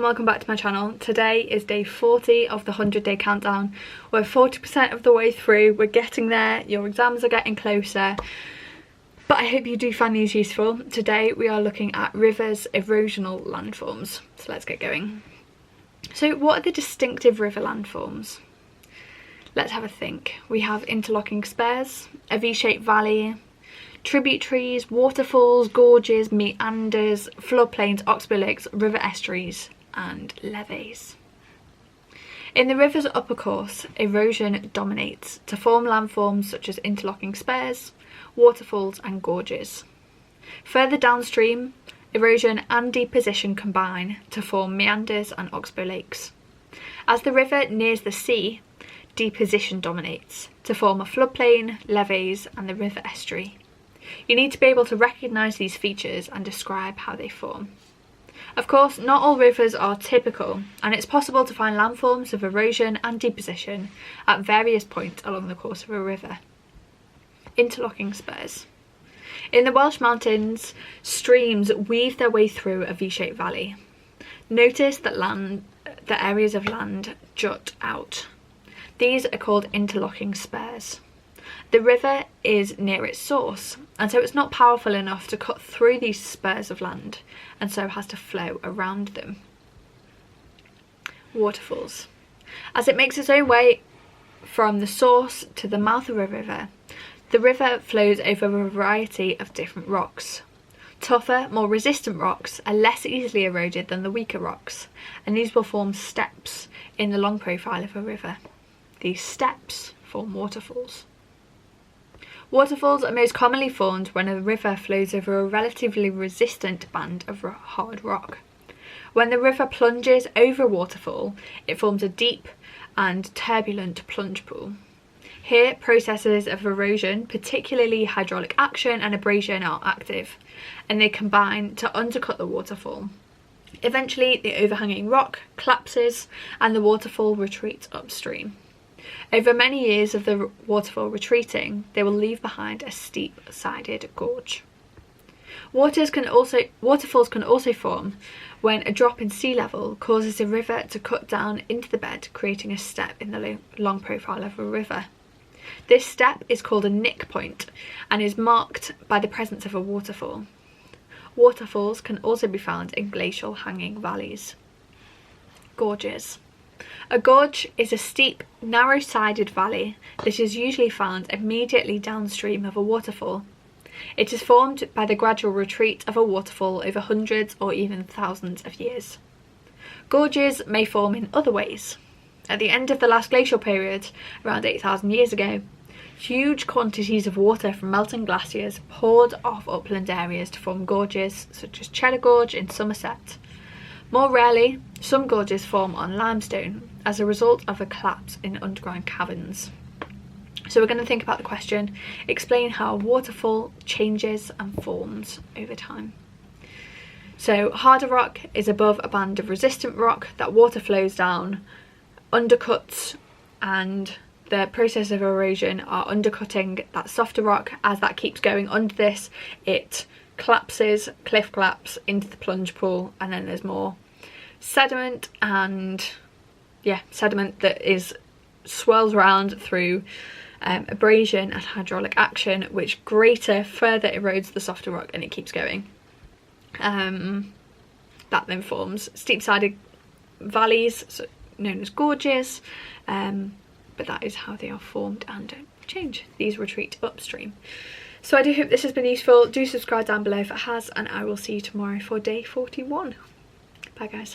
and welcome back to my channel. Today is day 40 of the 100-day countdown. We're 40% of the way through, we're getting there, your exams are getting closer, but I hope you do find these useful. Today we are looking at rivers' erosional landforms, so let's get going. So what are the distinctive river landforms? Let's have a think. We have interlocking spurs, a V-shaped valley, tributaries, waterfalls, gorges, meanders, floodplains, oxbow lakes, river estuaries and levees. In the river's upper course, erosion dominates to form landforms such as interlocking spurs, waterfalls and gorges. Further downstream, erosion and deposition combine to form meanders and oxbow lakes. As the river nears the sea, deposition dominates to form a floodplain, levees and the river estuary. You need to be able to recognise these features and describe how they form. Of course, not all rivers are typical, and it's possible to find landforms of erosion and deposition at various points along the course of a river. Interlocking spurs. In the Welsh mountains, streams weave their way through a V-shaped valley. Notice that the areas of land jut out. These are called interlocking spurs. The river is near its source, and so it's not powerful enough to cut through these spurs of land, and so has to flow around them. Waterfalls. As it makes its own way from the source to the mouth of a river, the river flows over a variety of different rocks. Tougher, more resistant rocks are less easily eroded than the weaker rocks, and these will form steps in the long profile of a river. These steps form waterfalls. Waterfalls are most commonly formed when a river flows over a relatively resistant band of hard rock. When the river plunges over a waterfall, it forms a deep and turbulent plunge pool. Here, processes of erosion, particularly hydraulic action and abrasion, are active, and they combine to undercut the waterfall. Eventually, the overhanging rock collapses and the waterfall retreats upstream. Over many years of the waterfall retreating, they will leave behind a steep-sided gorge. Waterfalls can also form when a drop in sea level causes a river to cut down into the bed, creating a step in the long profile of a river. This step is called a nick point and is marked by the presence of a waterfall. Waterfalls can also be found in glacial hanging valleys. Gorges. A gorge is a steep, narrow-sided valley that is usually found immediately downstream of a waterfall. It is formed by the gradual retreat of a waterfall over hundreds or even thousands of years. Gorges may form in other ways. At the end of the last glacial period, around 8,000 years ago, huge quantities of water from melting glaciers poured off upland areas to form gorges, such as Cheddar Gorge in Somerset. More rarely, some gorges form on limestone as a result of a collapse in underground caverns. So we're going to think about the question, explain how a waterfall changes and forms over time. So harder rock is above a band of resistant rock that water flows down, undercuts, and the process of erosion are undercutting that softer rock. As that keeps going under this, it collapses, cliff collapse into the plunge pool, and then there's more sediment sediment that swirls around through abrasion and hydraulic action, which further erodes the softer rock, and it keeps going. That then forms steep-sided valleys, known as gorges, but that is how they are formed and change. These retreat upstream. So I do hope this has been useful. Do subscribe down below if it has, and I will see you tomorrow for day 41. Bye guys.